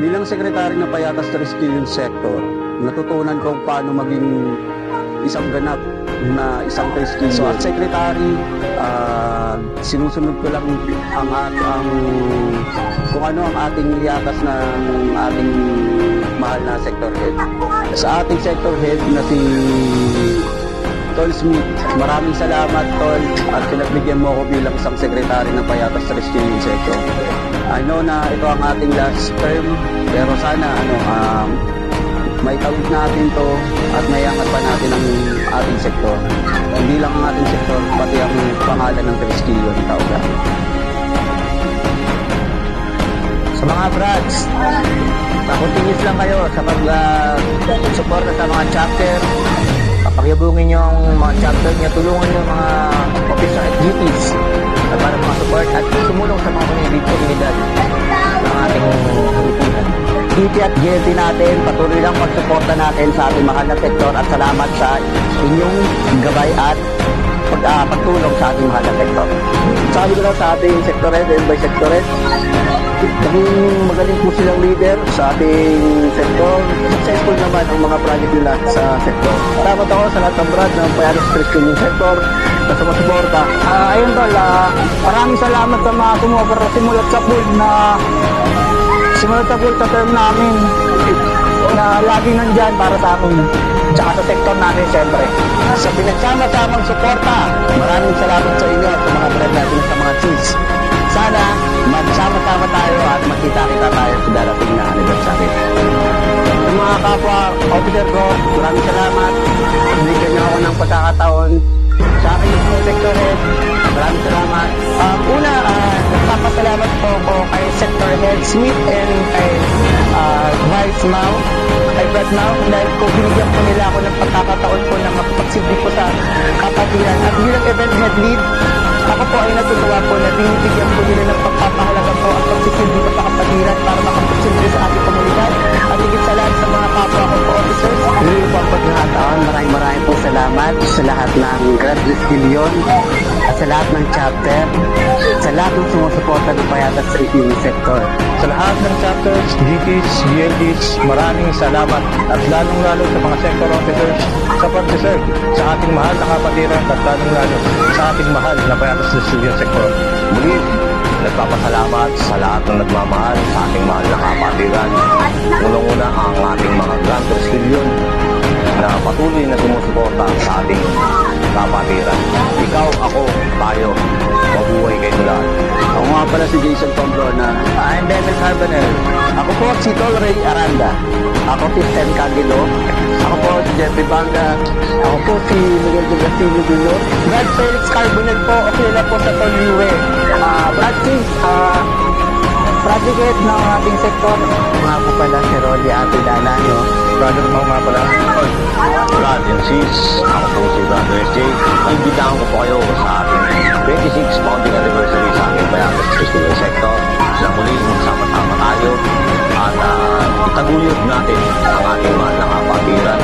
Bilang sekretary ng Payatas Rescue Sector, natutunan ko paano maging isang ganap na isang rescue. So as secretary, sinusunod ko lang ang kung ano ang ating iyatas ng ating mahal na sector head. Sa ating sector head na si Tol Smith, maraming salamat Tol at pinagbigyan mo ako bilang isang sekretary ng Payatas Rescue Sector. I know na ito ang ating last term, pero sana may tawid natin to at mayangat pa natin ang ating sektor. Hindi lang ang ating sektor, pati ang pangalan ng rescue ng tawag. Sa mga brads, continuous lang kayo sa pag-suporta sa mga chapter. Papagyabungin nyo ang mga chapter nyo, tulungan nyo mga officer at duties para mga support at tumulong sa mga komunidad ng ating Pilipinas. DT at GLT natin, patuloy lang pagsuporta natin sa ating mahal na sektor at salamat sa inyong gabay at pagtulong sa ating mahal na sektor. Sabi ko lang sa ating sector head and by sector head, naging magaling po silang leader sa ating sektor. Successful naman ang mga project nila sa sektor. Salamat ako sa lahat ng brad ng Payatas Rescue Sector na sumusuporta. Ayun tol, maraming salamat sa mga kumopera simulat sa term namin na lagi nandyan para sa amin tsaka sa sektor namin siyempre. Sa pinagsama-samang suporta, maraming salamat sa inyo at sa mga brad natin sa mga cheese. Sana magsama-sama tayo at magkita-kita tayo sa darating na anniversary. Sa mga kapwa officer ko, maraming salamat. Binigyan niyo ako ng pagkakataon sa akin yung sector head. Maraming salamat. Nagpapasalamat po ako kay Sector Head Smith and kay Vice Mau, kay Brad Mau, dahil po binigyan po nila ako ng pagkakataon po na makapagsilbi po sa kapatiran. At bilang event head lead, ako po ay natutuwa po na binibigyan po nila ng pagpapahalaga po ang pagsisilbi ko sa kapatiran para makapagsilbi sa ating komunidad. At higit sa lahat sa mga kapwa ko po officers. Hindi po ang pagkakataon. Maraming po salamat sa lahat ng Grand Rescue at sa lahat ng chapter, sa lahat ng sumusuporta ng Payatas Rescue Sector. Sa lahat ng chapters, GTs, GLDs, maraming salamat at lalong-lalo sa mga sector officers sa pag-deserve sa ating mahal na kapatiran at lalong-lalo sa ating mahal na Payatas Rescue Sector. Muli, nagpapasalamat sa lahat ng nagmamahal sa ating mahal na kapatiran. Unang-una ang ating mga Grand Rescue na patuloy na sumusuporta sa ating kapatiran. Ikaw, ako, tayo, mabuhay kayo lahat. Ako nga pala si Jason Pamplona. I'm Daniel Carbonell. Ako po si Tol Ray Aranda. Ako si Stan Cagilo. Ako po si Jeffrey Banga. Ako po si Miguel de Castillo Jr. Brad Felix Carbonell po, okay na po sa Toliwe. Brad Felix, project head ng ating sektor. Nga po pala si Rolly Apidana, no? Brother mo nga pala. Brad and sis, ako po si Brother SJ. Imbitahan ko po kayo sa ating 26th founding anniversary sa ating Payatas Rescue Sector. Na muli, magsama-sama tayo at itaguyod natin ang ating mahal na kapatiran